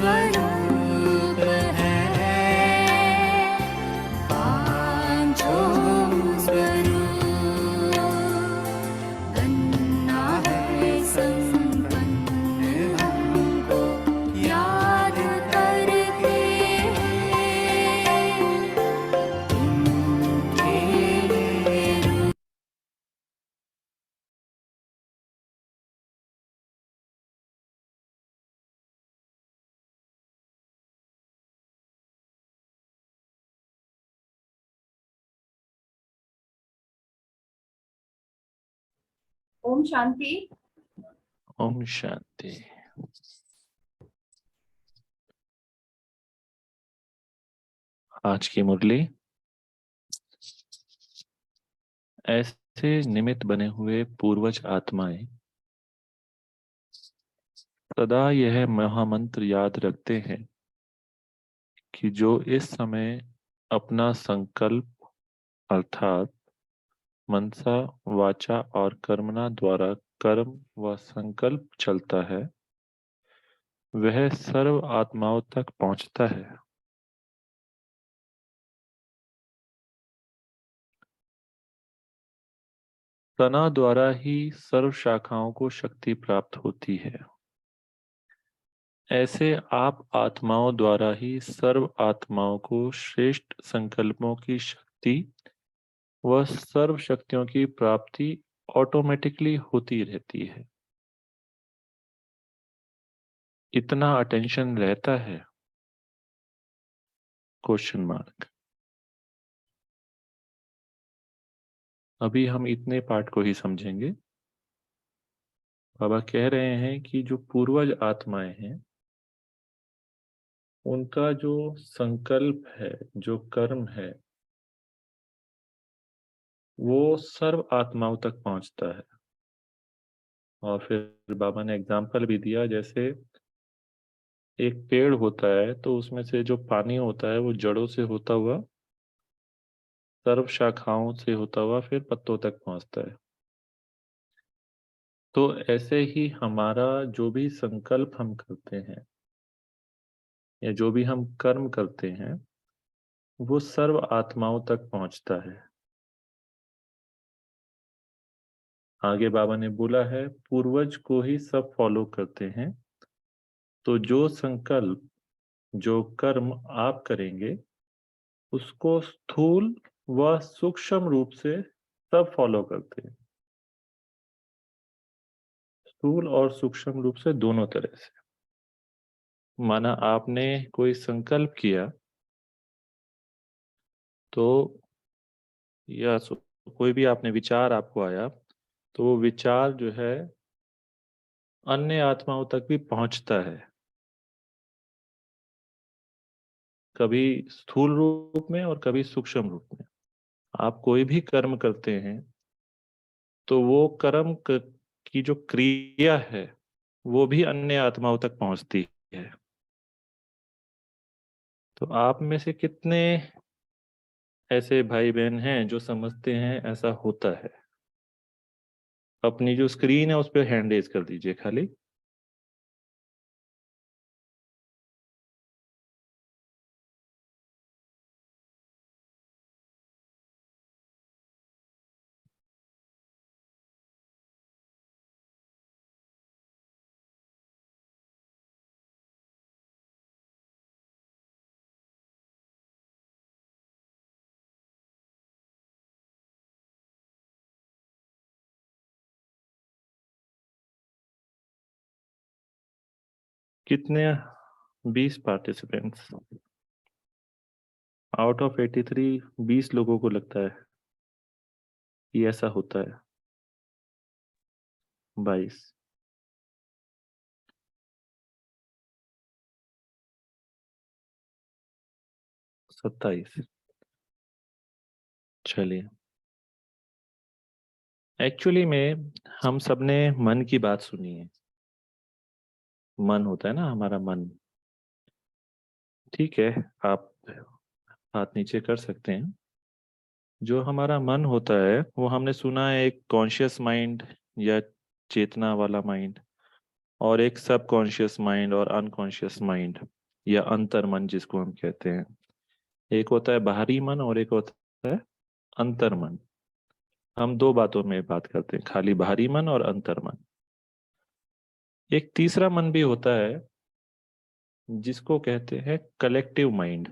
स्वरूप है, पांचों स्वरूप बनना है संपन्न हमको याद करके इनके रूप। ओम शांति। ओम शांति। आज की मुरली, ऐसे निमित्त बने हुए पूर्वज आत्माएं सदा यह महामंत्र याद रखते हैं कि जो इस समय अपना संकल्प अर्थात मनसा वाचा और कर्मणा द्वारा कर्म व संकल्प चलता है, वह सर्व आत्माओं तक पहुंचता है। तना द्वारा ही सर्व शाखाओं को शक्ति प्राप्त होती है। ऐसे आप आत्माओं द्वारा ही सर्व आत्माओं को श्रेष्ठ संकल्पों की शक्ति व सर्व शक्तियों की प्राप्ति ऑटोमेटिकली होती रहती है। इतना अटेंशन रहता है? Question mark. अभी हम इतने पार्ट को ही समझेंगे। बाबा कह रहे हैं कि जो पूर्वज आत्माएं हैं, उनका जो संकल्प है, जो कर्म है, वो सर्व आत्माओं तक पहुंचता है। और फिर बाबा ने एग्जाम्पल भी दिया, जैसे एक पेड़ होता है तो उसमें से जो पानी होता है वो जड़ों से होता हुआ सर्व शाखाओं से होता हुआ फिर पत्तों तक पहुंचता है। तो ऐसे ही हमारा जो भी संकल्प हम करते हैं या जो भी हम कर्म करते हैं, वो सर्व आत्माओं तक पहुंचता है। आगे बाबा ने बोला है, पूर्वज को ही सब फॉलो करते हैं। तो जो संकल्प, जो कर्म आप करेंगे, उसको स्थूल व सूक्ष्म रूप से सब फॉलो करते हैं। स्थूल और सूक्ष्म रूप से दोनों तरह से। माना आपने कोई संकल्प किया तो, या कोई भी आपने विचार आपको आया, तो वो विचार जो है अन्य आत्माओं तक भी पहुंचता है। कभी स्थूल रूप में और कभी सूक्ष्म रूप में। आप कोई भी कर्म करते हैं तो वो कर्म की जो क्रिया है वो भी अन्य आत्माओं तक पहुंचती है। तो आप में से कितने ऐसे भाई बहन हैं जो समझते हैं ऐसा होता है? अपनी जो स्क्रीन है उस पर हैंड रेज कर दीजिए खाली। कितने? 20 पार्टिसिपेंट्स आउट ऑफ 83। 20 लोगों को लगता है कि ऐसा होता है। 22, 27। चलिए, एक्चुअली में हम सबने मन की बात सुनी है। मन होता है ना हमारा मन। ठीक है, आप हाथ नीचे कर सकते हैं। जो हमारा मन होता है वो हमने सुना है एक कॉन्शियस माइंड या चेतना वाला माइंड, और एक सबकॉन्शियस माइंड और अनकॉन्शियस माइंड या अंतर्मन जिसको हम कहते हैं। एक होता है बाहरी मन और एक होता है अंतर्मन। हम दो बातों में बात करते हैं, खाली बाहरी मन और अंतर्मन। एक तीसरा मन भी होता है जिसको कहते हैं कलेक्टिव माइंड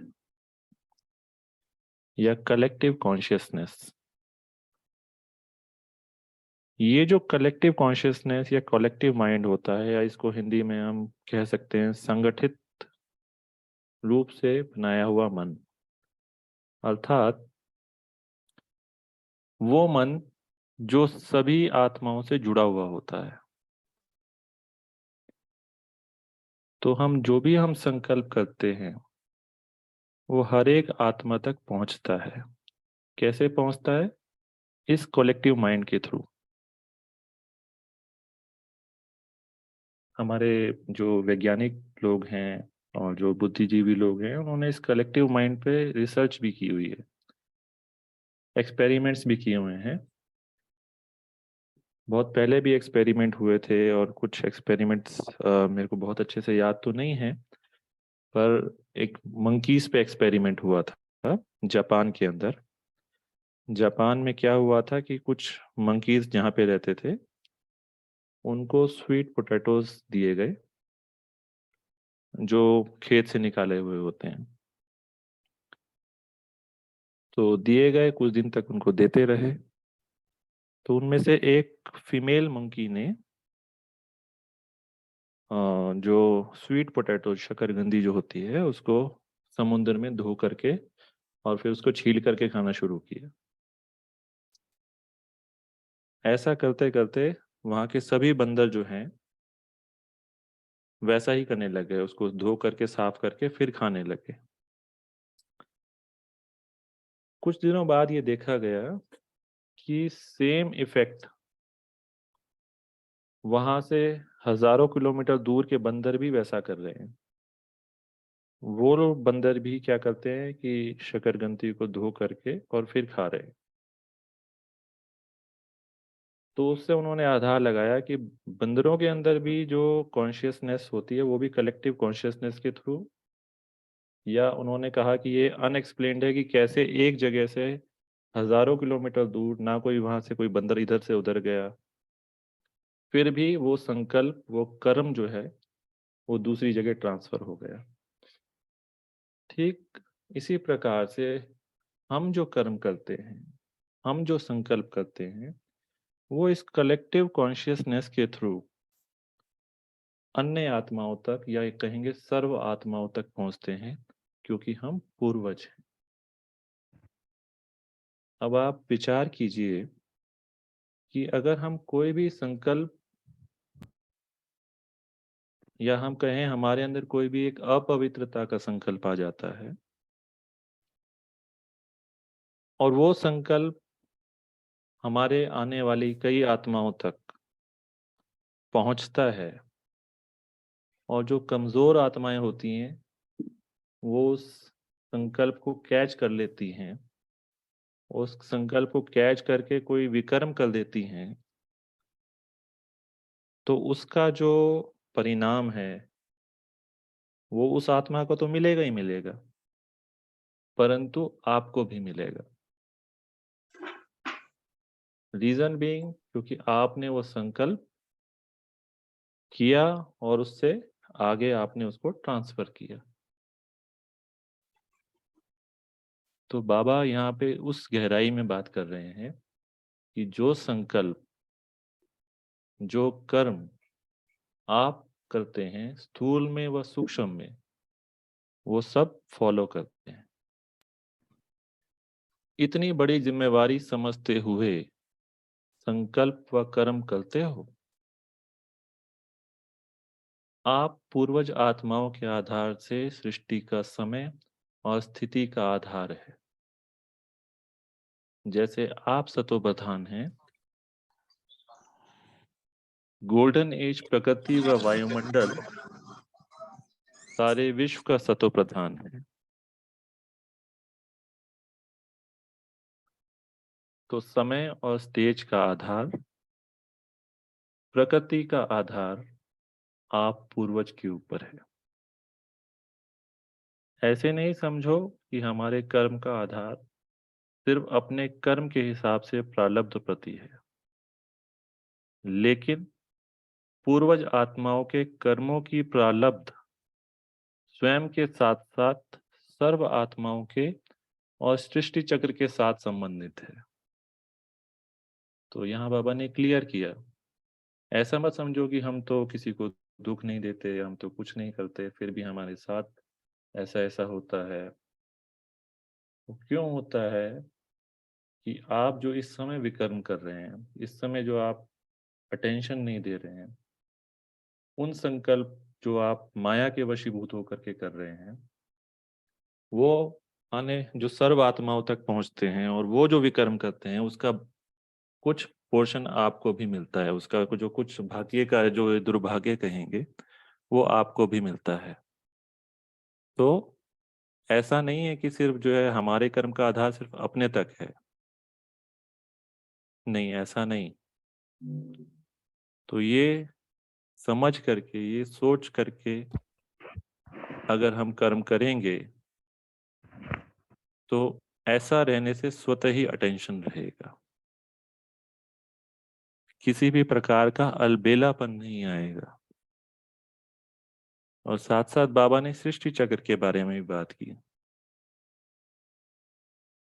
या कलेक्टिव कॉन्शियसनेस। ये जो कलेक्टिव कॉन्शियसनेस या कलेक्टिव माइंड होता है, या इसको हिंदी में हम कह सकते हैं संगठित रूप से बनाया हुआ मन, अर्थात वो मन जो सभी आत्माओं से जुड़ा हुआ होता है। तो हम संकल्प करते हैं वो हर एक आत्मा तक पहुंचता है। कैसे पहुंचता है? इस कलेक्टिव माइंड के थ्रू। हमारे जो वैज्ञानिक लोग हैं और जो बुद्धिजीवी लोग हैं, उन्होंने इस कलेक्टिव माइंड पे रिसर्च भी की हुई है, एक्सपेरिमेंट्स भी किए हुए हैं। बहुत पहले भी एक्सपेरिमेंट हुए थे, और कुछ एक्सपेरिमेंट्स मेरे को बहुत अच्छे से याद तो नहीं है, पर एक मंकीज पे एक्सपेरिमेंट हुआ था जापान के अंदर। जापान में क्या हुआ था कि कुछ मंकीज जहाँ पे रहते थे, उनको स्वीट पोटैटोज दिए गए जो खेत से निकाले हुए होते हैं। तो दिए गए, कुछ दिन तक उनको देते रहे। तो उनमें से एक फीमेल मंकी ने जो स्वीट पोटैटो, शकरकंदी जो होती है, उसको समुद्र में धो करके और फिर उसको छील करके खाना शुरू किया। ऐसा करते करते वहां के सभी बंदर जो हैं वैसा ही करने लगे, उसको धो करके साफ करके फिर खाने लगे। कुछ दिनों बाद ये देखा गया कि सेम इफेक्ट वहां से हजारों किलोमीटर दूर के बंदर भी वैसा कर रहे हैं। वो लोग बंदर भी क्या करते हैं कि शकरकंदी को धो करके और फिर खा रहे हैं। तो उससे उन्होंने आधार लगाया कि बंदरों के अंदर भी जो कॉन्शियसनेस होती है वो भी कलेक्टिव कॉन्शियसनेस के थ्रू, या उन्होंने कहा कि ये अनएक्सप्लेन्ड है कि कैसे एक जगह से हजारों किलोमीटर दूर, ना कोई वहां से कोई बंदर इधर से उधर गया, फिर भी वो संकल्प, वो कर्म जो है वो दूसरी जगह ट्रांसफर हो गया। ठीक इसी प्रकार से हम जो कर्म करते हैं, हम जो संकल्प करते हैं, वो इस कलेक्टिव कॉन्शियसनेस के थ्रू अन्य आत्माओं तक, या एक कहेंगे सर्व आत्माओं तक पहुंचते हैं, क्योंकि हम पूर्वज हैं। अब आप विचार कीजिए कि अगर हम कोई भी संकल्प, या हम कहें हमारे अंदर कोई भी एक अपवित्रता का संकल्प आ जाता है, और वो संकल्प हमारे आने वाली कई आत्माओं तक पहुंचता है, और जो कमजोर आत्माएं होती हैं वो उस संकल्प को कैच कर लेती हैं, उस संकल्प को कैच करके कोई विकर्म कर देती हैं, तो उसका जो परिणाम है वो उस आत्मा को तो मिलेगा ही मिलेगा, परंतु आपको भी मिलेगा। रीजन बीइंग, क्योंकि आपने वो संकल्प किया और उससे आगे आपने उसको ट्रांसफर किया। तो बाबा यहाँ पे उस गहराई में बात कर रहे हैं कि जो संकल्प, जो कर्म आप करते हैं स्थूल में व सूक्ष्म में, वो सब फॉलो करते हैं। इतनी बड़ी जिम्मेवारी समझते हुए संकल्प व कर्म करते हो। आप पूर्वज आत्माओं के आधार से सृष्टि का समय और स्थिति का आधार है। जैसे आप सतोप्रधान हैं, गोल्डन एज प्रकृति व वायुमंडल सारे विश्व का सतोप्रधान है। तो समय और स्टेज का आधार, प्रकृति का आधार आप पूर्वज के ऊपर है। ऐसे नहीं समझो कि हमारे कर्म का आधार सिर्फ अपने कर्म के हिसाब से प्रारब्ध प्रति है, लेकिन पूर्वज आत्माओं के कर्मों की प्रारब्ध स्वयं के साथ साथ सर्व आत्माओं के और सृष्टि चक्र के साथ संबंधित है। तो यहाँ बाबा ने क्लियर किया, ऐसा मत समझो कि हम तो किसी को दुख नहीं देते, हम तो कुछ नहीं करते, फिर भी हमारे साथ ऐसा ऐसा होता है। तो क्यों होता है कि आप जो इस समय विकर्म कर रहे हैं, इस समय जो आप अटेंशन नहीं दे रहे हैं, उन संकल्प जो आप माया के वशीभूत होकर के कर रहे हैं, वो आने जो सर्व आत्माओं तक पहुंचते हैं और वो जो विकर्म करते हैं उसका कुछ पोर्शन आपको भी मिलता है, उसका जो कुछ भाग्य का जो दुर्भाग्य कहेंगे वो आपको भी मिलता है। तो ऐसा नहीं है कि सिर्फ जो है हमारे कर्म का आधार सिर्फ अपने तक है, नहीं ऐसा नहीं। तो ये समझ करके, ये सोच करके अगर हम कर्म करेंगे तो ऐसा रहने से स्वतः ही अटेंशन रहेगा, किसी भी प्रकार का अलबेलापन नहीं आएगा। और साथ साथ बाबा ने सृष्टि चक्र के बारे में भी बात की।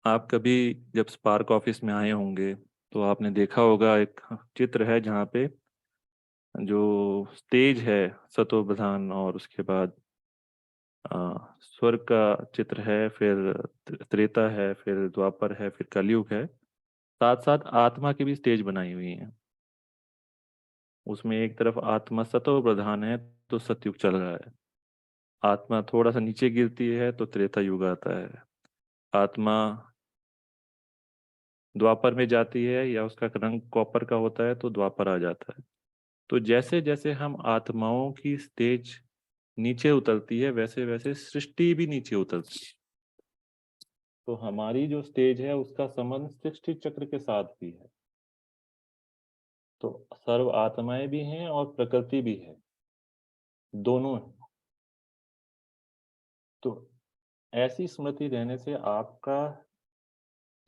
आप कभी जब स्पार्क ऑफिस में आए होंगे तो आपने देखा होगा, एक चित्र है जहाँ पे जो स्टेज है सतो प्रधान, और उसके बाद स्वर्ग का चित्र है, फिर त्रेता है, फिर द्वापर है, फिर कलयुग है। साथ साथ आत्मा की भी स्टेज बनाई हुई है। उसमें एक तरफ आत्मा सतो प्रधान है तो सतयुग चल रहा है, आत्मा थोड़ा सा नीचे गिरती है तो त्रेता युग आता है, आत्मा द्वापर में जाती है या उसका रंग कॉपर का होता है तो द्वापर आ जाता है। तो जैसे जैसे हम आत्माओं की स्टेज नीचे उतरती है वैसे वैसे सृष्टि भी नीचे उतरती है। तो हमारी जो स्टेज है उसका संबंध सृष्टि चक्र के साथ भी है। तो सर्व आत्माएं भी हैं और प्रकृति भी है, दोनों है। तो ऐसी स्मृति रहने से आपका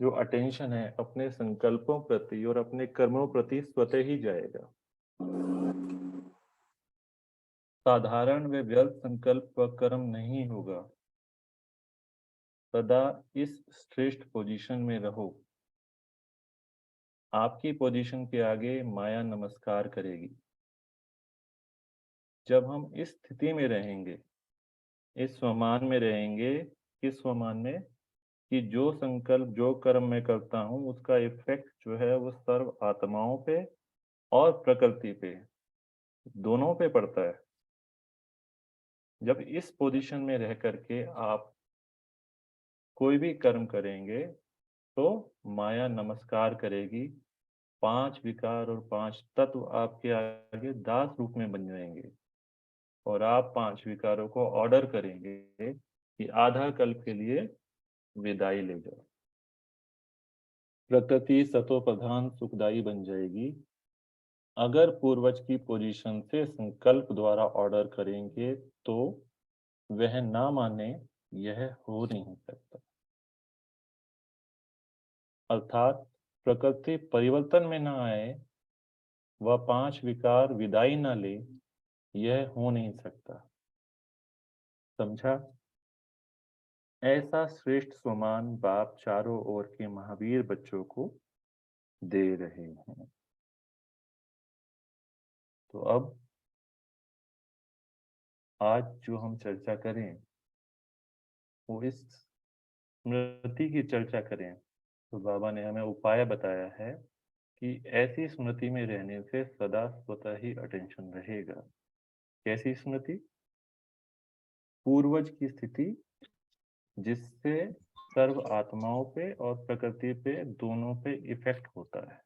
जो अटेंशन है अपने संकल्पों प्रति और अपने कर्मों प्रति स्वतः ही जाएगा। साधारण व व्यर्थ संकल्प व कर्म नहीं होगा। सदा इस श्रेष्ठ पोजीशन में रहो। आपकी पोजीशन के आगे माया नमस्कार करेगी। जब हम इस स्थिति में रहेंगे, इस स्वमान में रहेंगे, किस स्वमान में, कि जो संकल्प जो कर्म मैं करता हूं उसका इफेक्ट जो है वो सर्व आत्माओं पे और प्रकृति पे, दोनों पे पड़ता है। जब इस पोजीशन में रह करके आप कोई भी कर्म करेंगे तो माया नमस्कार करेगी। 5 विकार और 5 तत्व आपके आगे दास रूप में बन जाएंगे और आप 5 विकारों को ऑर्डर करेंगे कि आधा कल्प के लिए विदाई ले जाओ। प्रकृति सतो प्रधान सुखदाई बन जाएगी। अगर पूर्वज की पोजीशन से संकल्प द्वारा ऑर्डर करेंगे तो वह ना माने, यह हो नहीं सकता। अर्थात प्रकृति परिवर्तन में ना आए, वह 5 विकार विदाई ना ले, यह हो नहीं सकता। समझा? ऐसा श्रेष्ठ सम्मान बाप चारों ओर के महावीर बच्चों को दे रहे हैं। तो अब आज जो हम चर्चा करें वो इस स्मृति की चर्चा करें। तो बाबा ने हमें उपाय बताया है कि ऐसी स्मृति में रहने से सदा स्वतः ही अटेंशन रहेगा। कैसी स्मृति? पूर्वज की स्थिति जिससे सर्व आत्माओं पे और प्रकृति पे दोनों पे इफेक्ट होता है,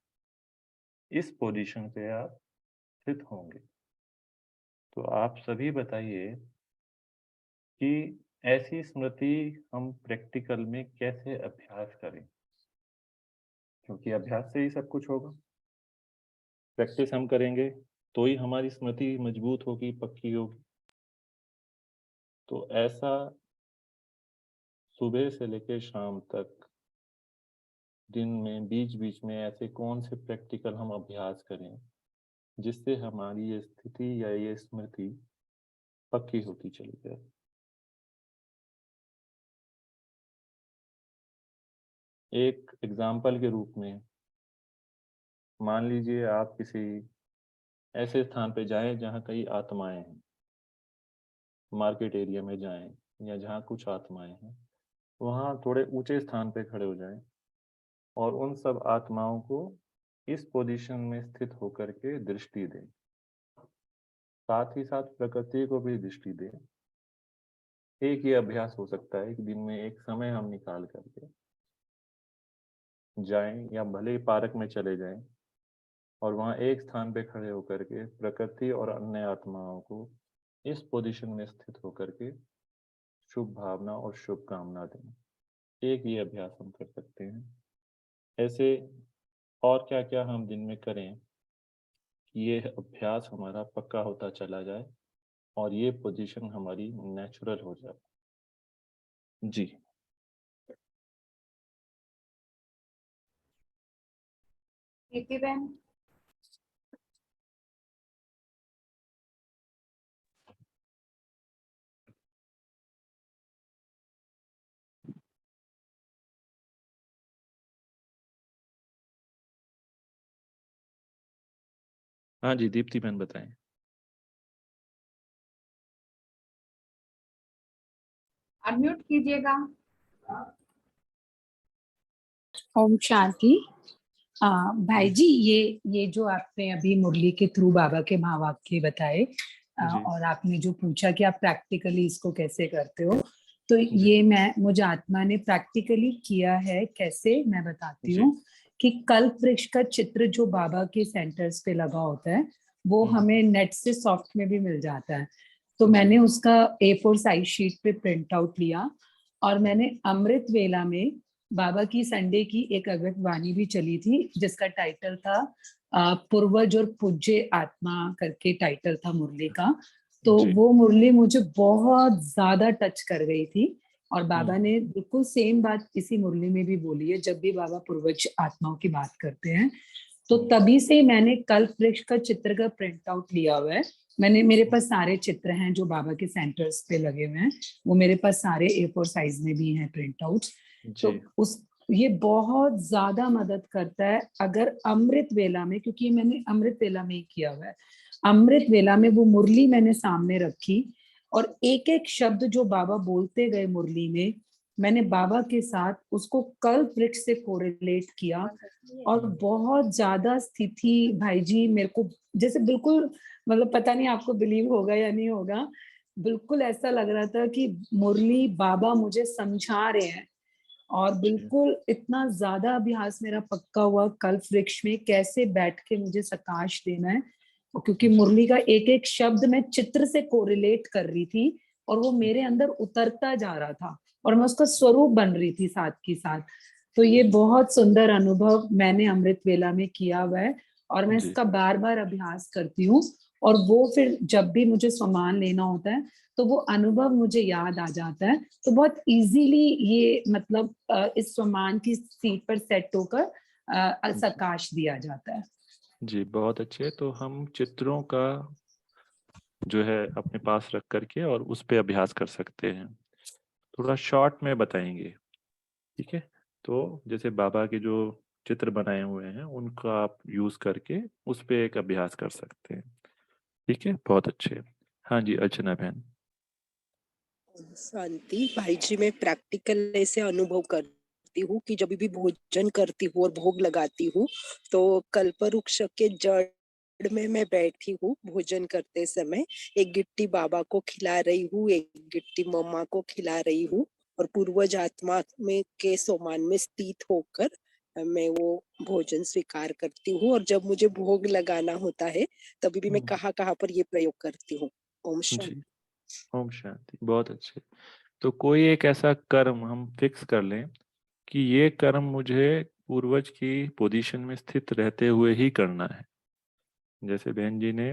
इस पोजीशन पे आप स्थित होंगे। तो आप सभी बताइए कि ऐसी स्मृति हम प्रैक्टिकल में कैसे अभ्यास करें, क्योंकि अभ्यास से ही सब कुछ होगा। प्रैक्टिस हम करेंगे तो ही हमारी स्मृति मजबूत होगी, पक्की होगी। तो ऐसा सुबह से लेकर शाम तक दिन में बीच बीच में ऐसे कौन से प्रैक्टिकल हम अभ्यास करें जिससे हमारी ये स्थिति या ये स्मृति पक्की होती चली जाए। एक एग्जाम्पल के रूप में मान लीजिए आप किसी ऐसे स्थान पे जाएं जहां कई आत्माएं हैं, मार्केट एरिया में जाएं या जहां कुछ आत्माएं हैं, वहां थोड़े ऊंचे स्थान पे खड़े हो जाएं और उन सब आत्माओं को इस पोजीशन में स्थित होकर के दृष्टि दें, साथ ही साथ प्रकृति को भी दृष्टि दें। एक ये अभ्यास हो सकता है कि दिन में एक समय हम निकाल करके जाएं या भले ही पार्क में चले जाएं और वहां एक स्थान पे खड़े होकर के प्रकृति और अन्य आत्माओं को इस पोजीशन में स्थित होकर के शुभ भावना और शुभ कामना दें। एक ये अभ्यास हम कर सकते हैं। ऐसे और क्या क्या हम दिन में करें कि ये अभ्यास हमारा पक्का होता चला जाए और ये पोजीशन हमारी नेचुरल हो जाए। जी। प्रीति बहन। हाँ जी, दीप्ति बहन बताएं। अनम्यूट कीजिएगा। ओम शांति। भाई जी, ये जो आपने अभी मुरली के थ्रू बाबा के महावाक्य बताए जी। और आपने जो पूछा कि आप प्रैक्टिकली इसको कैसे करते हो, तो जी। ये मुझे आत्मा ने प्रैक्टिकली किया है। कैसे, मैं बताती जी। हूँ कि कल्प वृक्ष का चित्र जो बाबा के सेंटर्स पे लगा होता है वो हमें नेट से सॉफ्ट में भी मिल जाता है। तो जी। मैंने उसका A4 साइज शीट पे प्रिंट आउट लिया और मैंने अमृत वेला में बाबा की संडे की एक अव्यक्त वाणी भी चली थी जिसका टाइटल था पूर्वज और पूज्य आत्मा करके टाइटल था मुरली का। तो जी। वो मुरली मुझे बहुत ज्यादा टच कर गई थी और बाबा ने बिल्कुल सेम बात इसी मुरली में भी बोली है जब भी बाबा पूर्वज आत्माओं की बात करते हैं। तो तभी से मैंने कल्प वृक्ष का चित्र का प्रिंट आउट लिया हुआ है। मेरे पास सारे चित्र हैं जो बाबा के सेंटर्स पे लगे हुए हैं, वो मेरे पास सारे A4 साइज में भी हैं प्रिंट आउट। तो ये बहुत ज्यादा मदद करता है अगर अमृत वेला में, क्योंकि मैंने अमृत वेला में ही किया हुआ है। अमृत वेला में वो मुरली मैंने सामने रखी और एक एक शब्द जो बाबा बोलते गए मुरली में, मैंने बाबा के साथ उसको कल्प वृक्ष से कोरिलेट किया और बहुत ज्यादा स्थिति भाई जी मेरे को जैसे बिल्कुल मतलब पता नहीं आपको बिलीव होगा या नहीं होगा, बिल्कुल ऐसा लग रहा था कि मुरली बाबा मुझे समझा रहे हैं। और बिल्कुल इतना ज्यादा अभ्यास मेरा पक्का हुआ कल्प वृक्ष में कैसे बैठ के मुझे प्रकाश देना है, क्योंकि मुरली का एक एक शब्द मैं चित्र से कोरिलेट कर रही थी और वो मेरे अंदर उतरता जा रहा था और मैं उसका स्वरूप बन रही थी साथ के साथ। तो ये बहुत सुंदर अनुभव मैंने अमृत वेला में किया हुआ है और मैं इसका बार बार अभ्यास करती हूँ और वो फिर जब भी मुझे सम्मान लेना होता है तो वो अनुभव मुझे याद आ जाता है। तो बहुत इजीली ये मतलब इस सम्मान की सीट पर सेट होकर प्रकाश दिया जाता है। जी, बहुत अच्छे। तो हम चित्रों का जो है अपने पास रख करके और उस पे अभ्यास कर सकते हैं। थोड़ा शॉर्ट में बताएंगे, ठीक है? तो जैसे बाबा के जो चित्र बनाए हुए हैं उनका आप यूज करके उस पे एक अभ्यास कर सकते हैं, ठीक है? बहुत अच्छे। हाँ जी, अर्चना बहन। शांति। भाई जी, मैं प्रैक्टिकल ऐसे अनुभव करती हूँ कि जब भी भोजन करती हूँ और भोग लगाती हूँ तो कल्पवृक्ष के जड़ में मैं बैठी हूँ। भोजन करते समय एक गिट्टी बाबा को खिला रही हूँ, एक गिट्टी मम्मा को खिला रही हूँ और पूर्वज आत्मा में के सम्मान में स्थित होकर मैं वो भोजन स्वीकार करती हूँ। और जब मुझे भोग लगाना होता है तभी भी मैं कहाँ पर ये प्रयोग करती हूँ। ओम शांति। जी, ओम शांति। बहुत अच्छे। तो कोई एक ऐसा कर्म हम फिक्स कर लें कि ये कर्म मुझे पूर्वज की पोजीशन में स्थित रहते हुए ही करना है। जैसे बहन जी ने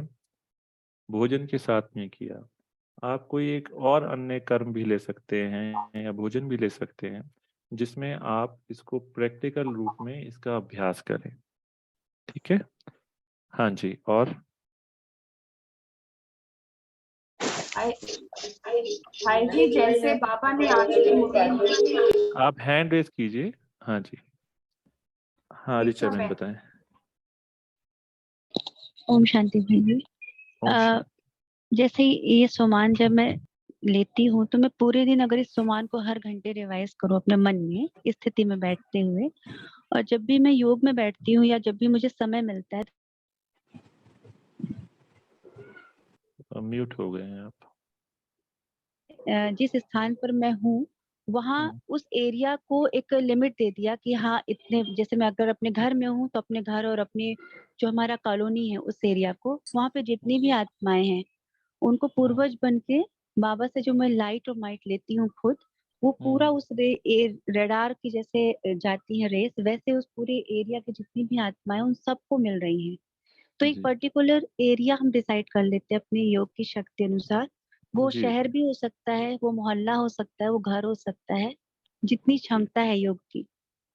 भोजन के साथ में किया, आप कोई एक और अन्य कर्म भी ले सकते हैं या भोजन भी ले सकते हैं जिसमें आप इसको प्रैक्टिकल रूप में इसका अभ्यास करें। ठीक है। हाँ जी। और भाई भाई जी, जैसे बाबा ने आज की मुरली में आप हैंड रेज कीजिए। हाँ जी। हाँ ऋचा दीक्षा बहन बहन, बताएं। ओम शांति भाई जी। ओम अ, जैसे ही ये सुमान जब मैं लेती हूँ तो मैं पूरे दिन अगर इस सुमान को हर घंटे रिवाइज करूँ अपने मन में इस स्थिति में बैठते हुए, और जब भी मैं योग में बैठती हूँ या जब भी मुझे समय मिलता है, म्यूट हो गए हैं आप। जिस स्थान पर मैं हूँ वहाँ हम्म, उस एरिया को एक लिमिट दे दिया कि हाँ इतने, जैसे मैं अगर अपने घर में हूँ तो अपने घर और अपने जो हमारा कॉलोनी है उस एरिया को, वहाँ पे जितनी भी आत्माएं हैं उनको पूर्वज बन के बाबा से जो मैं लाइट और माइट लेती हूँ खुद, वो पूरा उस रेडार की जैसे जाती है रेस, वैसे उस पूरे एरिया की जितनी भी आत्माएं उन सबको मिल रही हैं। तो एक जी पर्टिकुलर एरिया हम डिसाइड कर लेते हैं अपने योग की शक्ति अनुसार। वो जी शहर भी हो सकता है, वो मोहल्ला हो सकता है, वो घर हो सकता है, जितनी जी क्षमता है योग की।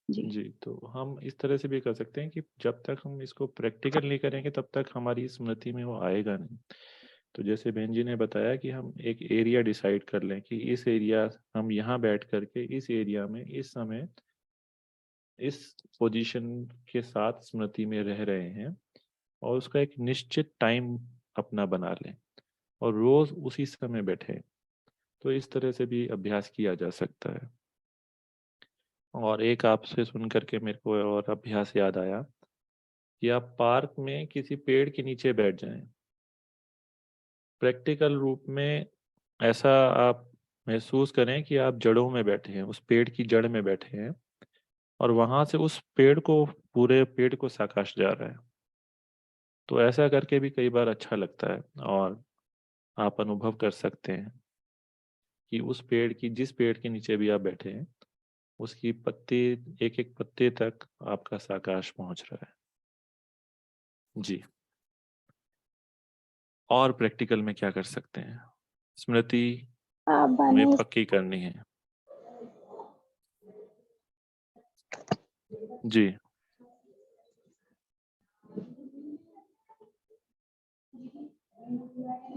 जी। जी। तो हम इस तरह से भी कर सकते हैं कि जब तक हम इसको प्रैक्टिकल नहीं करेंगे तब तक हमारी स्मृति में वो आएगा नहीं। तो जैसे बहन जी ने बताया कि हम एक एरिया डिसाइड कर लें कि इस एरिया, हम यहाँ बैठ करके इस एरिया में इस समय इस पोजीशन के साथ स्मृति में रह रहे हैं, और उसका एक निश्चित टाइम अपना बना लें और रोज उसी समय बैठे। तो इस तरह से भी अभ्यास किया जा सकता है। और एक आपसे सुन करके मेरे को और अभ्यास याद आया कि आप पार्क में किसी पेड़ के नीचे बैठ जाएं। प्रैक्टिकल रूप में ऐसा आप महसूस करें कि आप जड़ों में बैठे हैं, उस पेड़ की जड़ में बैठे हैं, और वहां से उस पेड़ को, पूरे पेड़ को साकाश जा रहा है। तो ऐसा करके भी कई बार अच्छा लगता है, और आप अनुभव कर सकते हैं कि उस पेड़ की, जिस पेड़ के नीचे भी आप बैठे हैं, उसकी पत्ती, एक एक पत्ते तक आपका साकाश पहुंच रहा है। जी। और प्रैक्टिकल में क्या कर सकते हैं? स्मृति हमें पक्की करनी है। जी।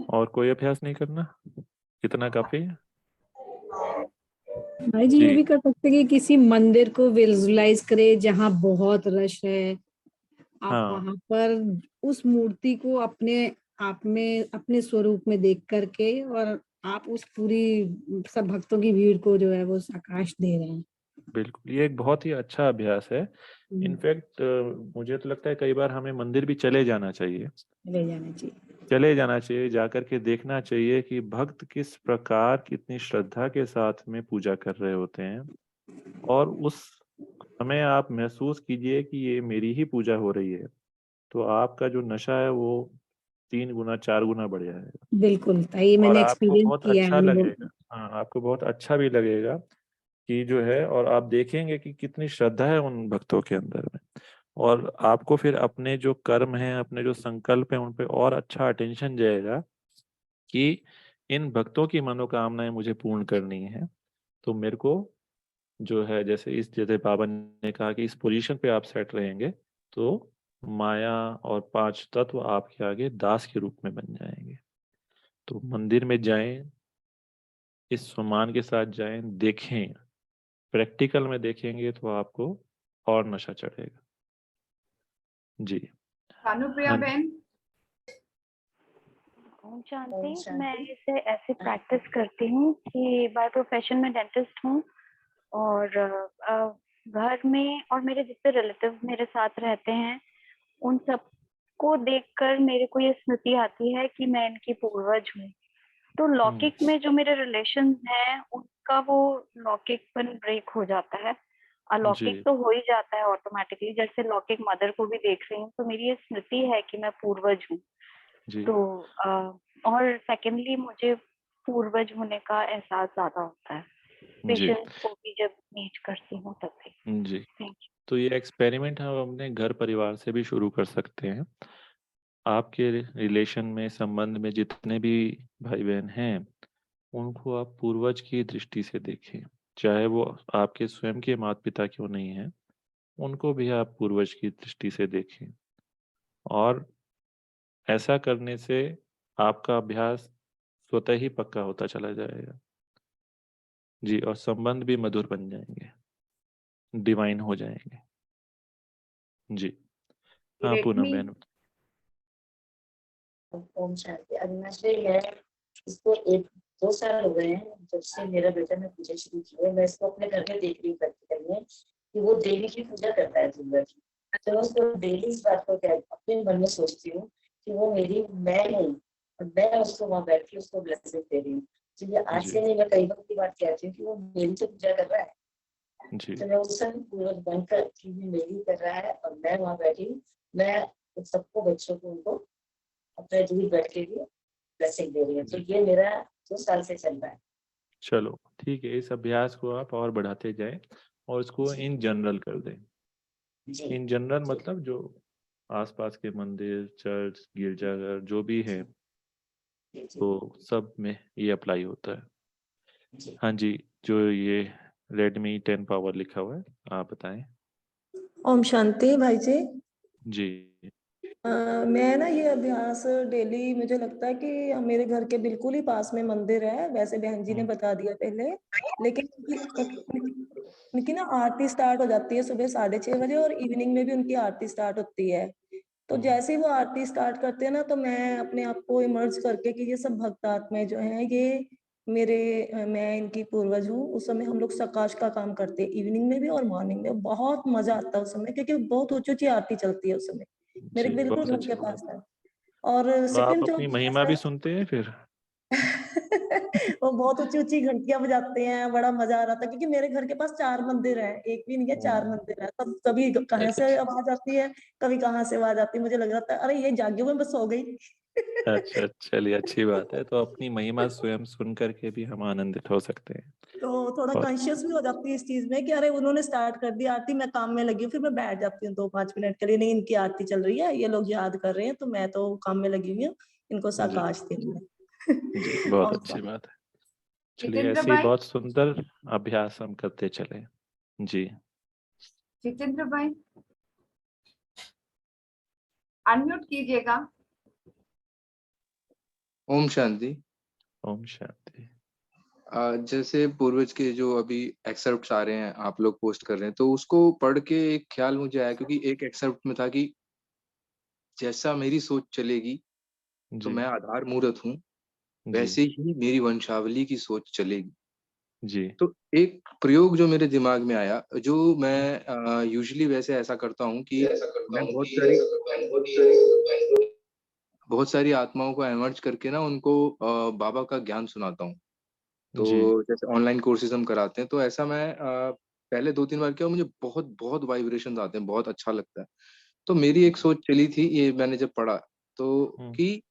और कोई अभ्यास नहीं करना? कितना काफी है? भाई जी, ये जी। भी कर सकते हैं कि किसी मंदिर को विजुलाइज करे जहाँ बहुत रश है। आप हाँ वहां पर उस मूर्ति को अपने आप में, अपने स्वरूप में देख करके, और आप उस पूरी सब भक्तों की भीड़ को जो है वो प्रकाश दे रहे हैं। बिल्कुल, ये एक बहुत ही अच्छा अभ्यास है। हम्म, इनफैक्ट मुझे तो लगता है कई बार हमें मंदिर भी चले जाना चाहिए। ले जाना चाहिए। चले जाना चाहिए, जाकर के देखना चाहिए कि भक्त किस प्रकार, कितनी श्रद्धा के साथ में पूजा कर रहे होते हैं। और उस समय आप महसूस कीजिए कि ये मेरी ही पूजा हो रही है, तो आपका जो नशा है वो 3 गुना 4 गुना बढ़ जाएगा। बिल्कुल, ताई और मैंने आपको एक्सपीरियंस बहुत किया है, अच्छा अनुभव। लगेगा। हाँ, आपको बहुत अच्छा भी लगेगा कि जो है, और आप देखेंगे कि कितनी श्रद्धा है उन भक्तों के अंदर में। और आपको फिर अपने जो कर्म हैं, अपने जो संकल्प हैं, उन पे और अच्छा अटेंशन जाएगा कि इन भक्तों की मनोकामनाएं मुझे पूर्ण करनी है। तो मेरे को जो है, जैसे बाबा ने कहा कि इस पोजीशन पे आप सेट रहेंगे तो माया और 5 तत्व आपके आगे दास के रूप में बन जाएंगे। तो मंदिर में जाएं, इस सम्मान के साथ जाएं, देखें, प्रैक्टिकल में देखेंगे तो आपको और नशा चढ़ेगा। जी। भानुप्रिया हाँ बहन। ओम शांति। मैं इसे ऐसे प्रैक्टिस करती हूँ कि बाय प्रोफेशन में डेंटिस्ट हूँ, और घर में और मेरे जितने रिलेटिव मेरे साथ रहते हैं उन सबको देखकर मेरे को ये स्मृति आती है कि मैं इनकी पूर्वज हूँ। तो हम्म, लौकिक में जो मेरे रिलेशन हैं उनका वो लौकिकपन ब्रेक हो जाता है, अलौकिक जी तो हो ही जाता है ऑटोमेटिकली। जैसे लौकिक मदर को भी देख रही हूँ तो मेरी ये स्मृति है कि मैं पूर्वज हूँ। जी तो और सेकेंडली मुझे पूर्वज होने का एहसास ज्यादा होता है जी पेशेंट्स को भी जब मीट करती हूँ तब भी। जी। थैंक तो ये एक्सपेरिमेंट हम अपने घर परिवार से भी शुरू कर सकते हैं। आपके रिलेशन में, संबंध में जितने भी भाई बहन हैं, उनको आप पूर्वज की दृष्टि से देखें। चाहे वो आपके स्वयं के माता पिता क्यों नहीं हैं, उनको भी आप पूर्वज की दृष्टि से देखें। और ऐसा करने से आपका अभ्यास स्वतः ही पक्का होता चला जाएगा। जी, और संबंध भी मधुर बन जाएंगे, डिवाइन हो जाएंगे। जी हाँ, पूनम रेडमी बहन। ओम शांति। अविनाश भाई, मैं इसको 1-2 साल हो गए हैं जब से मेरा बेटा ने पूजा शुरू की है। मैं इसको अपने घर में देख रही हूँ प्रैक्टिकल में कि वो देवी की पूजा करता है दुर्गा की। तो मैं उसको डेली इस बात को क्या अपने मन में सोचती हूँ कि वो मेरी मैं हूँ और मैं उसको वहाँ बैठ के उसको ब्लेसिंग दे रही हूँ। तो ये आज जी से नहीं, मैं कई बार की बात कहती हूँ कि वो मेरी तो पूजा कर रहा है। जी तो मैं उस समय पूर्वज बनकर कि ये मेरी कर रहा है और मैं वहाँ बैठी हूँ। मैं सबको, बच्चों को, उनको अपने दूर बैठ के भी ब्लेसिंग दे रही है। तो जी। ये मेरा 2 साल से चल रहा है। चलो ठीक है, इस अभ्यास को आप और बढ़ाते जाएं और इसको जी इन जनरल कर दें। जी इन जनरल जी मतलब जो आसपास के मंदिर, चर्च, गिरजाघर जो भी हैं, जी जी तो सब में ये अप्लाई होता है। जी। हाँ जी, जो ये रेडमी 10 पावर लिखा हुआ है, आप बताएं। ओम शांति भाई जी। जी मैं ना ये अभ्यास डेली, मुझे लगता है कि मेरे घर के बिल्कुल ही पास में मंदिर है, वैसे बहन जी ने बता दिया पहले, लेकिन उनकी ना आरती स्टार्ट हो जाती है सुबह 6:30 बजे और इवनिंग में भी उनकी आरती स्टार्ट होती है। तो जैसे ही वो आरती स्टार्ट करते हैं ना, तो मैं अपने आप को इमर्ज करके कि ये सब भक्त आत्माएं जो हैं, ये मैं इनकी पूर्वज हूँ। उस समय हम लोग सकाश का काम करते हैं, इवनिंग में भी और मॉर्निंग में। बहुत मजा आता है उस समय, क्योंकि बहुत ऊंची ऊंची आरती चलती है उस समय, मेरे जी, बिल्कुल बहुत घर के अच्छी बात। पास है। और तो आप सेकंड जो अपनी अभ्यास महिमा है भी सुनते हैं फिर? वो बहुत ऊंची ऊंची घंटियां बजाते हैं, बड़ा मजा आ रहा था, क्योंकि मेरे घर के पास 4 मंदिर है, एक भी नहीं है, 4 मंदिर है। तब कभी कहाँ से अच्छा आवाज आती है, कभी कहाँ से आवाज आती है, मुझे लग रहा था अरे ये जागी हुई, मैं बस सो गई। अच्छा, चलिए अच्छी बात है। तो अपनी महिमा स्वयं सुन करके भी हम आनंदित हो सकते हैं। तो थोड़ा और कॉन्शियस भी हो जाती है इस चीज में कि अरे उन्होंने स्टार्ट कर दी आरती, मैं काम में लगी हूँ। फिर मैं बैठ जाती हूँ 2-5 मिनट के लिए, नहीं इनकी आरती चल रही है, ये लोग याद कर रहे हैं, तो मैं तो काम में लगी हुई हूँ, इनको जी साकाश देनी है। जी, बहुत और अच्छी बात है। चलिए, जितेंद्र ऐसे ही भाई, बहुत सुंदर अभ्यास हम करते चले। जी जितेंद्र भाई अनम्यूट कीजिएगा। ओम शांति। ओम शांति। जैसे पूर्वज के जो अभी एक्सर्प्ट आ रहे हैं, आप लोग पोस्ट कर रहे हैं, तो उसको पढ़ के एक ख्याल मुझे आया, क्योंकि एक एक्सर्प्ट में था कि जैसा मेरी सोच चलेगी, तो जी मैं आधार मूर्त हूँ, जी वैसे ही मेरी वंशावली की सोच चलेगी। जी तो एक प्रयोग जो मेरे दिमाग में आया, जो मैं यूजुअली वैसे ऐसा करता हूँ कि मैं बहुत सारी आत्माओं को एमर्ज करके ना उनको बाबा का ज्ञान सुनाता हूँ। जी तो जैसे ऑनलाइन कोर्सेज हम कराते हैं, तो ऐसा मैं पहले 2-3 बार किया, मुझे बहुत बहुत वाइब्रेशंस आते हैं, बहुत अच्छा लगता है। तो मेरी एक सोच चली थी, ये मैंने जब पढ़ा, तो कि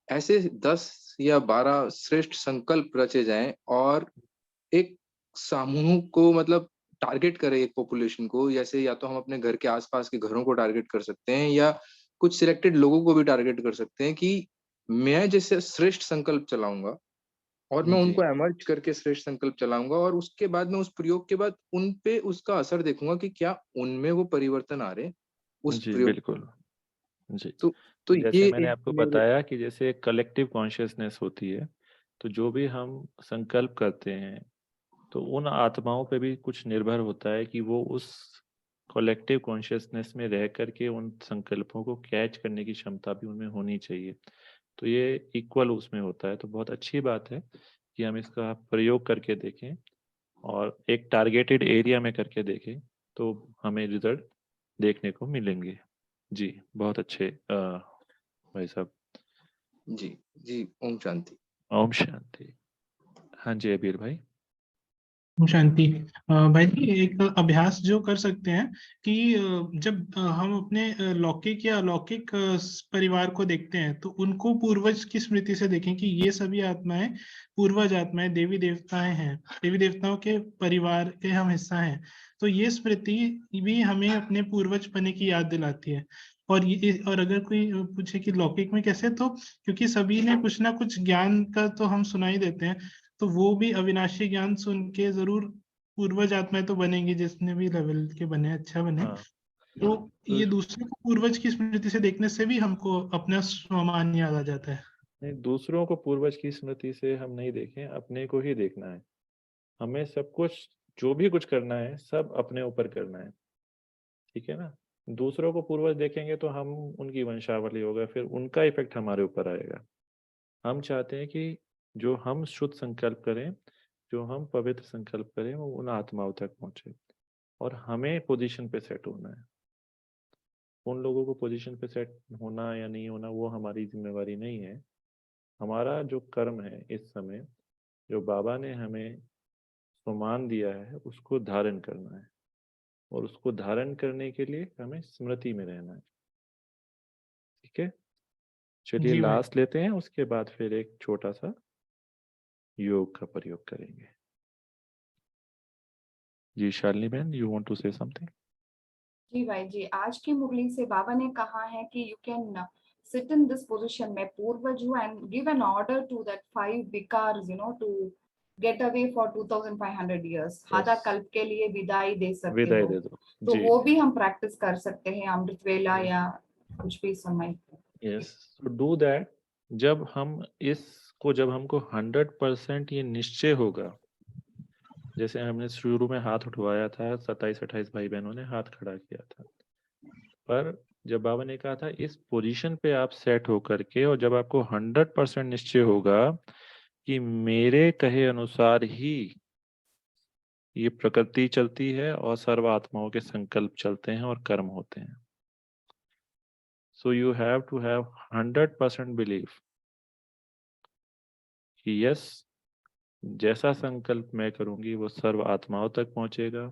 ऐसे 10 या 12 श्रेष्ठ संकल्प रचे जाएं और एक समूह को, मतलब टारगेट करें एक पॉपुलेशन को। जैसे या तो हम अपने घर के आसपास के घरों को टारगेट कर सकते हैं, या कुछ सिलेक्टेड लोगों को भी टारगेट कर सकते हैं कि मैं जैसे श्रेष्ठ संकल्प चलाऊंगा और मैं जी उनको एमर्ज करके श्रेष्ठ संकल्प चलाऊंगा, और उसके बाद मैं उस प्रयोग के बाद उन पे उसका असर देखूंगा कि क्या उनमें वो परिवर्तन आ रहे हैं उस जी, प्रयोग। बिल्कुल। जी, तो तो तो ये जैसे मैंने एक आपको मेरे। बताया कि जैसे कलेक्टिव कॉन्शियसनेस होती है, तो जो भी हम संकल्प करते हैं, तो उन आत्माओं पे भी कुछ निर्भर होता है कि वो उस कलेक्टिव कॉन्शियसनेस में रह करके उन संकल्पों को कैच करने की क्षमता भी उनमें होनी चाहिए। तो ये इक्वल उसमें होता है। तो बहुत अच्छी बात है कि हम इसका प्रयोग करके देखें और एक टारगेटेड एरिया में करके देखें, तो हमें रिजल्ट देखने को मिलेंगे। जी, बहुत अच्छे भाई साहब। जी जी। ओम शांति। ओम शांति। हाँ जी, अबीर भाई। शांति। भाई जी, एक अभ्यास जो कर सकते हैं कि जब हम अपने लौकिक या अलौकिक परिवार को देखते हैं, तो उनको पूर्वज की स्मृति से देखें कि ये सभी आत्माएं पूर्वज आत्माएं देवी देवताएं हैं, देवी देवताओं के परिवार के हम हिस्सा हैं। तो ये स्मृति भी हमें अपने पूर्वज पने की याद दिलाती है। और अगर कोई पूछे कि लौकिक में कैसे, तो क्योंकि सभी ने कुछ ना कुछ ज्ञान का तो हम सुना ही देते हैं, तो वो भी अविनाशी ज्ञान सुन के जरूर पूर्वज आत्माएं तो बनेंगी, जितने भी लेवल के बने अच्छा बने। हाँ, तो ये दूसरे को पूर्वज की स्मृति से देखने से भी हमको अपना स्वमान याद आ जाता है। नहीं, दूसरों को पूर्वज की स्मृति से हम नहीं देखें, अपने को ही देखना है। हमें सब कुछ, जो भी कुछ करना है, सब अपने ऊपर करना है, ठीक है ना। दूसरों को पूर्वज देखेंगे तो हम उनकी वंशावली होगा, फिर उनका इफेक्ट हमारे ऊपर आएगा। हम चाहते हैं कि जो हम शुद्ध संकल्प करें, जो हम पवित्र संकल्प करें, वो उन आत्माओं तक पहुंचे, और हमें पोजीशन पे सेट होना है। उन लोगों को पोजीशन पे सेट होना या नहीं होना वो हमारी जिम्मेवारी नहीं है। हमारा जो कर्म है इस समय, जो बाबा ने हमें सम्मान दिया है, उसको धारण करना है, और उसको धारण करने के लिए हमें स्मृति में रहना है, ठीक है। चलिए जी भाई। लास्ट लेते हैं, उसके बाद फिर एक छोटा सा योग का प्रयोग करेंगे। जी शालिनी बहन, you want to say something? जी भाई जी, आज की मुरली से बाबा ने कहा है कि you can sit in this position में पूर्वज हूँ and give an order to that 5 विकार्स, to get away for 2500 years, आधा कल्प के लिए विदाई दे सकते विदाई हो। दे दो तो जी। वो भी हम प्रैक्टिस कर सकते हैं अमृत वेला या कुछ भी समय। Yes, so do that. जब हमको 100% ये निश्चय होगा, जैसे हमने शुरू में हाथ उठवाया था, 27-28 भाई बहनों ने हाथ खड़ा किया था, पर जब बाबा ने कहा था इस पोजीशन पे आप सेट होकर के, और जब आपको 100% निश्चय होगा कि मेरे कहे अनुसार ही ये प्रकृति चलती है और सर्व आत्माओं के संकल्प चलते हैं और कर्म होते हैं, so you have to have 100% belief कि यस, जैसा संकल्प मैं करूंगी वो सर्व आत्माओं तक पहुंचेगा,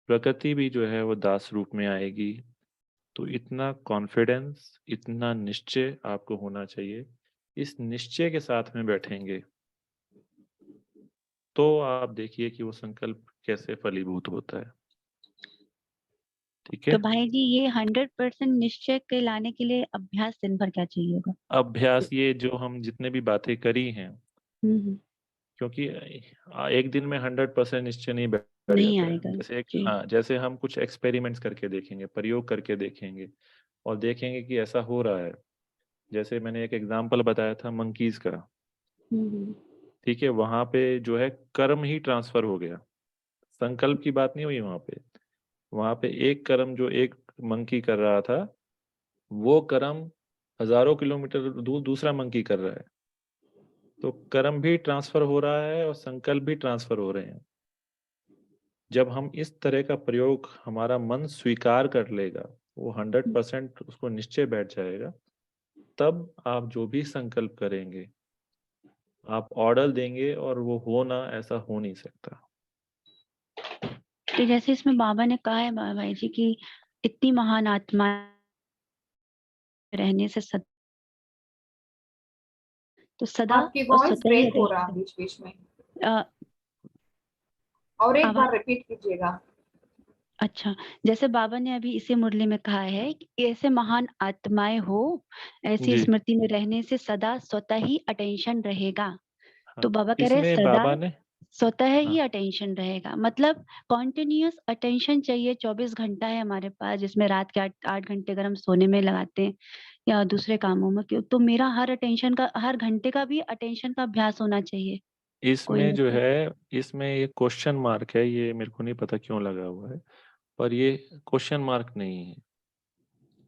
प्रकृति भी जो है वो दास रूप में आएगी। तो इतना कॉन्फिडेंस, इतना निश्चय आपको होना चाहिए। इस निश्चय के साथ में बैठेंगे तो आप देखिए कि वो संकल्प कैसे फलीभूत होता है, ठीक है। तो भाई जी, ये 100% निश्चय के लाने के लिए अभ्यास दिन भर क्या चाहिए होगा? अभ्यास, ये जो हम जितने भी बातें करी हैं, हम्म। क्योंकि एक दिन में 100% निश्चय नहीं बैठ नहीं जाता है। आएगा जैसे जी। जैसे हम कुछ एक्सपेरिमेंट्स करके देखेंगे, प्रयोग करके देखेंगे, और देखेंगे कि ऐसा हो रहा है। जैसे मैंने एक एग्जाम्पल बताया था मंकीज का, हम्म। ठीक है, वहां पे जो है कर्म ही ट्रांसफर हो गया, संकल्प की बात नहीं हुई वहां पे। वहां पे एक कर्म जो एक मंकी कर रहा था, वो कर्म हजारों किलोमीटर दूर दूसरा मंकी कर रहा है। तो कर्म भी ट्रांसफर हो रहा है और संकल्प भी ट्रांसफर हो रहे हैं। जब हम इस तरह का प्रयोग, हमारा मन स्वीकार कर लेगा, वो 100% उसको निश्चय बैठ जाएगा, तब आप जो भी संकल्प करेंगे, आप ऑर्डर देंगे और वो होना, ऐसा हो नहीं सकता। तो जैसे इसमें बाबा ने कहा है भाई जी कि इतनी महान आत्मा रहने से तो सदा आपकी और वॉइस स्वतः ही ब्रेक हो रहा है बीच बीच में, और एक बार रिपीट कीजिएगा। अच्छा, जैसे बाबा ने अभी इसे मुरली में कहा है कि ऐसे महान आत्माएं हो, ऐसी जी स्मृति में रहने से सदा स्वतः ही अटेंशन रहेगा। तो हाँ, बाबा कह रहे हैं इसमें सदा बाबा ने स्वतः ही हाँ अटेंशन रहेगा, मतलब कॉन्टिन्यूअस अटेंशन चाहिए। 24 घंटा है हमारे पास, जिसमें रात के 8 घंटे अगर हम सोने में लगाते हैं या दूसरे कामों में, क्यों तो मेरा हर घंटे का भी अटेंशन का अभ्यास होना चाहिए। कोई इसमें ना जो कोई है, इसमें ये क्वेश्चन मार्क है, ये मेरे को नहीं पता क्यों लगा हुआ है, पर ये क्वेश्चन मार्क नहीं है,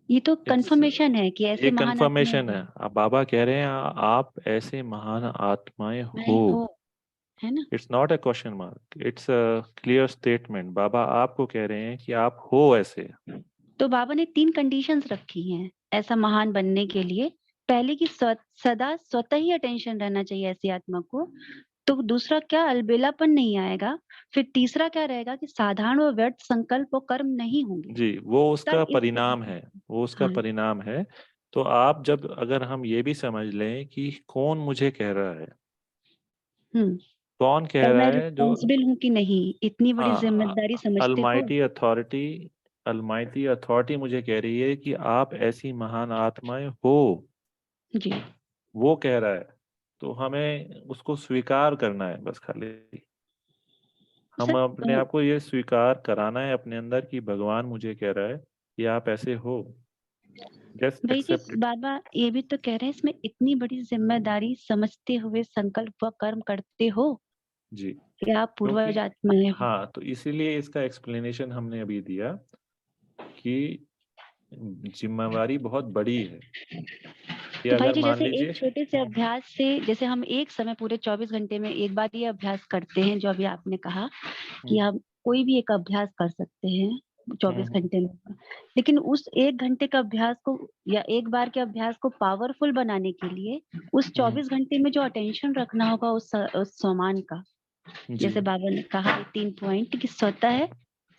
ये तो इट्स कंफर्मेशन है कि ये ऐसे महान आत्माएं कंफर्मेशन है। अब बाबा कह रहे हैं आप ऐसे महान आत्माएं हो। हो, है ना। It's not a question mark, it's a clear statement. बाबा आपको कह रहे हैं कि आप हो ऐसे। तो बाबा ने 3 कंडीशंस रखी हैं ऐसा महान बनने के लिए। पहले की सदा स्वतः ही अटेंशन रहना चाहिए ऐसी आत्मा को। तो दूसरा क्या, अलबेलापन नहीं आएगा। फिर तीसरा क्या रहेगा कि साधारण और व्यर्थ संकल्प और कर्म नहीं होंगे। जी, वो उसका तब इस परिणाम है, वो उसका हाँ। परिणाम है। तो आप जब, अगर हम ये भी समझ लें कि कौन मुझे कह रहा है, कौन कह और रहा मैं है, जो रिस्पॉन्सिबल हूँ कि नहीं, इतनी बड़ी हाँ, जिम्मेदारी समझते हो। अलमाइटी अथॉरिटी, अलमाइटी अथॉरिटी मुझे कह रही है कि आप ऐसी महान आत्माएं हो, जी वो कह रहा है, तो हमें उसको स्वीकार करना है बस खाली। हम सर। अपने आप को ये स्वीकार कराना है अपने अंदर कि भगवान मुझे कह रहा है कि आप ऐसे हो, जस्ट भाई जी, एक्सेप्ट इट। बाबा ये भी तो कह रहे हैं इसमें इतनी बड़ी जिम्मेदारी समझते हुए संकल्प व कर्म करते हो जी, कि आप क्योंकि पूर्वज आत्माएं हो। हाँ, तो इसीलिए इसका एक्सप्लेनेशन हमने अभी दिया कि जिम्मेवारी बहुत बड़ी है कि तो भाई अगर जी, मान जैसे एक लीजिए छोटे से अभ्यास से, जैसे हम एक समय पूरे 24 घंटे में एक बार ये अभ्यास करते हैं, जो अभी आपने कहा कि हम्म, हम कोई भी एक अभ्यास कर सकते हैं 24 हम्म, घंटे में, लेकिन उस 1 घंटे का अभ्यास को या एक बार के अभ्यास को पावरफुल बनाने के लिए उस 24 घंटे में जो अटेंशन रखना होगा उस सामान का, जी, जैसे बाबा ने कहा 3 पॉइंट कि स्वतः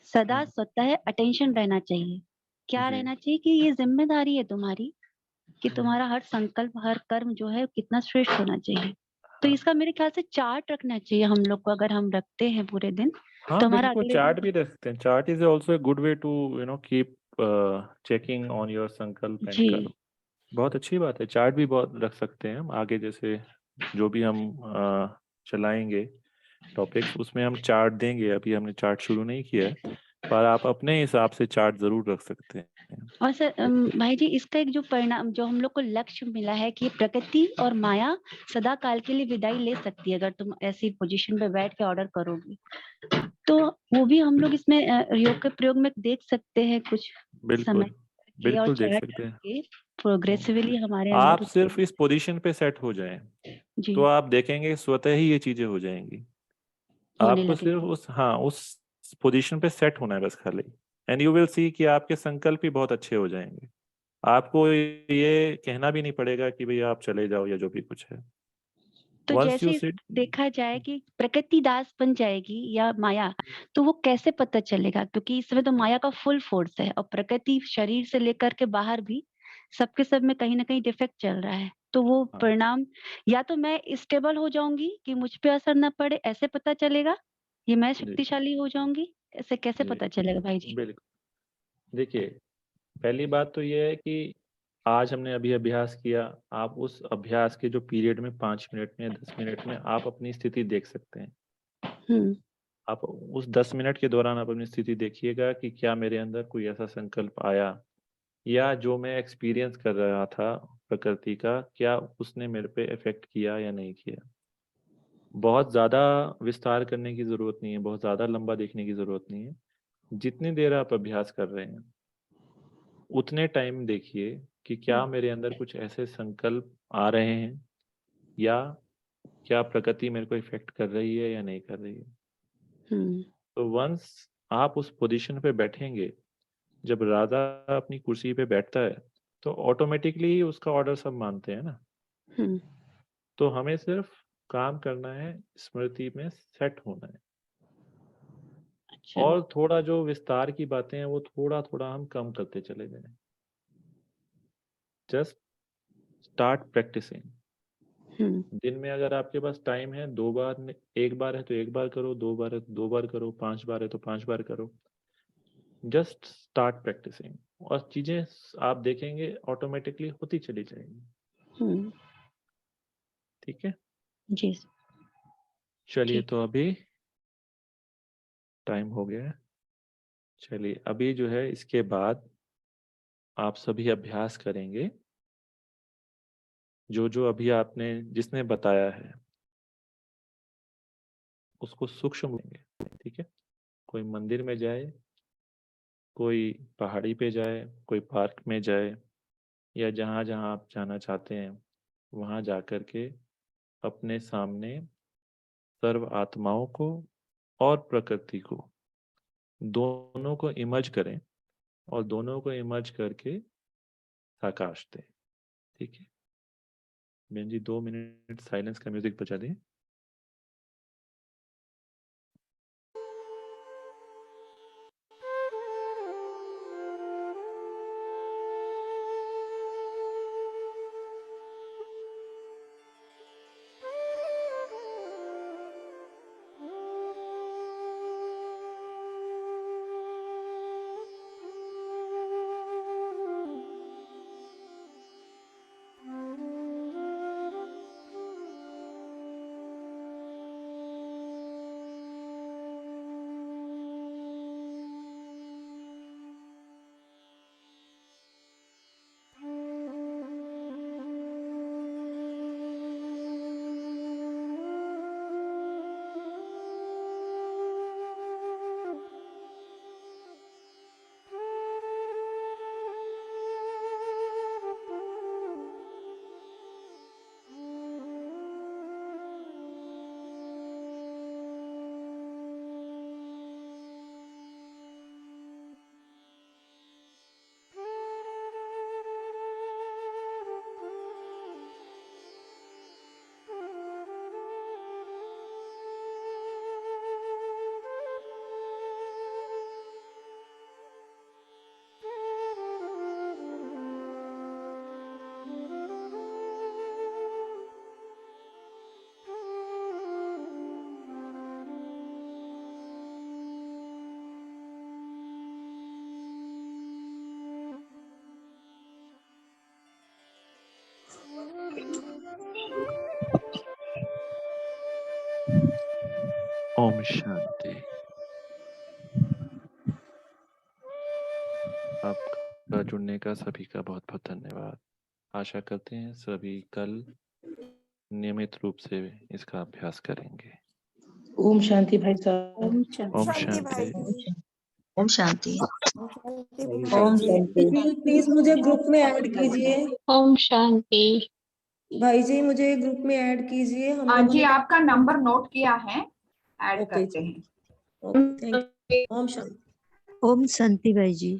सदा हम्म, स्वतः अटेंशन रहना चाहिए। क्या जी, रहना चाहिए कि ये जिम्मेदारी है तुम्हारी कि तुम्हारा हर संकल्प हर कर्म जो है कितना श्रेष्ठ होना चाहिए। तो हाँ, इसका मेरे ख्याल से चार्ट रखना चाहिए हम लोग को, अगर हम रखते हैं पूरे दिन हाँ, तो हमारा बिल्कुल अगले चार्ट दिन। भी रख सकते हैं। Chart is also a good way to keep checking on your संकल्प एंड जी कर्म। बहुत अच्छी बात है, चार्ट भी बहुत रख सकते हैं हम आगे, जैसे जो भी हम चलाएंगे टॉपिक्स, उसमें हम चार्ट देंगे। अभी हमने चार्ट शुरू नहीं किया है, पर आप अपने हिसाब से चार्ट जरूर रख सकते हैं। और सर भाई जी, इसका एक जो परिणाम जो हम लोग को लक्ष्य मिला है कि प्रकृति और माया सदा काल के लिए विदाई ले सकती है अगर तुम ऐसी पोजीशन पे बैठ के ऑर्डर करोगे, तो वो भी हम लोग इसमें योग के प्रयोग में देख सकते हैं कुछ समय बिल्कुल, के, और बिल्कुल देख चार्ट सकते हैं। करके प्रोग्रेसिवली हमारे आप अंदर सिर्फ इस पोजीशन पे सेट हो जाएं, जी तो आप देखेंगे स्वतः ही ये चीजें हो जाएंगी। होने आपको लगे। सिर्फ उस पोजीशन पे सेट होना है बस खाली, एंड यू विल सी कि आपके संकल्प ही बहुत अच्छे हो जाएंगे। आपको ये कहना भी नहीं पड़ेगा कि भाई आप चले जाओ या जो भी कुछ है। तो वंस यू जैसे सिट, देखा जाए कि प्रकृति दास बन जाएगी या माया, तो वो कैसे पता चलेगा? क्योंकि इसमें तो माया का फुल फोर्स है और प्रकृति शरीर से लेकर के बाहर भी सबके सब में कहीं ना कहीं डिफेक्ट चल रहा है। तो वो हाँ, परिणाम, या तो मैं स्टेबल हो जाऊंगी कि मुझ पे असर ना पड़े, ऐसे पता चलेगा, ये मैं जी, शक्तिशाली हो जाऊंगी, ऐसे कैसे जी, पता चलेगा भाई जी? बिल्कुल। देखिए, पहली बात तो ये है कि आज हमने अभी अभ्यास किया, आप उस अभ्यास के जो पीरियड में 5 मिनट में 10 मिनट में आप अपनी स्थिति देख सकते हैं। हम्म आप उस 10 मिनट के दौरान आप अपनी स्थिति देखिएगा कि क्या मेरे अंदर कोई ऐसा संकल्प आया, या जो मैं एक्सपीरियंस कर रहा था प्रकृति का, क्या उसने मेरे पे इफेक्ट किया या नहीं किया। बहुत ज़्यादा विस्तार करने की ज़रूरत नहीं है, बहुत ज़्यादा लंबा देखने की ज़रूरत नहीं है। जितनी देर आप अभ्यास कर रहे हैं उतने टाइम देखिए कि क्या मेरे अंदर कुछ ऐसे संकल्प आ रहे हैं, या क्या प्रकृति मेरे को इफेक्ट कर रही है या नहीं कर रही है। हम्म तो वंस आप उस पोजीशन पे बैठेंगे, जब राजा अपनी कुर्सी पे बैठता है तो ऑटोमेटिकली उसका ऑर्डर सब मानते हैं ना। हम्म तो हमें सिर्फ काम करना है, स्मृति में सेट होना है, अच्छा। और थोड़ा जो विस्तार की बातें हैं वो थोड़ा थोड़ा हम कम करते चले जाएं। Just start practising. हम्म दिन में अगर आपके पास टाइम है, 2 बार, एक बार है तो एक बार करो, 2 बार है तो 2 बार करो, 5 बार है तो 5 बार करो। जस्ट स्टार्ट प्रैक्टिसिंग, और चीजें आप देखेंगे ऑटोमेटिकली होती चली जाएंगी। हम्म ठीक है, जी चलिए, ठीक। तो अभी टाइम हो गया है। चलिए, अभी जो है इसके बाद आप सभी अभ्यास करेंगे, जो जो अभी आपने जिसने बताया है उसको सूक्ष्म लेंगे। ठीक है, कोई मंदिर में जाए, कोई पहाड़ी पे जाए, कोई पार्क में जाए, या जहाँ जहाँ आप जाना चाहते हैं वहाँ जा कर के अपने सामने सर्व आत्माओं को और प्रकृति को, दोनों को इमर्ज करें, और दोनों को इमर्ज करके प्रकाश दें। ठीक है, बहन जी 2 मिनट साइलेंस का म्यूजिक बजा दें। ओम शांति। आपका जुड़ने का सभी का बहुत बहुत धन्यवाद। आशा करते हैं सभी कल नियमित रूप से इसका अभ्यास करेंगे। ओम शांति भाई साहब। ओम शांति। ओम शांति। ओम शांति। प्लीज मुझे ग्रुप में ऐड कीजिए। ओम शांति। भाई जी मुझे ग्रुप में ऐड कीजिए। हम हाँ लोगों जी, ने आपका नंबर नोट किया है, ऐड ओके करते हैं। Okay thank you. ओम शांति। ओम शांति भाई जी।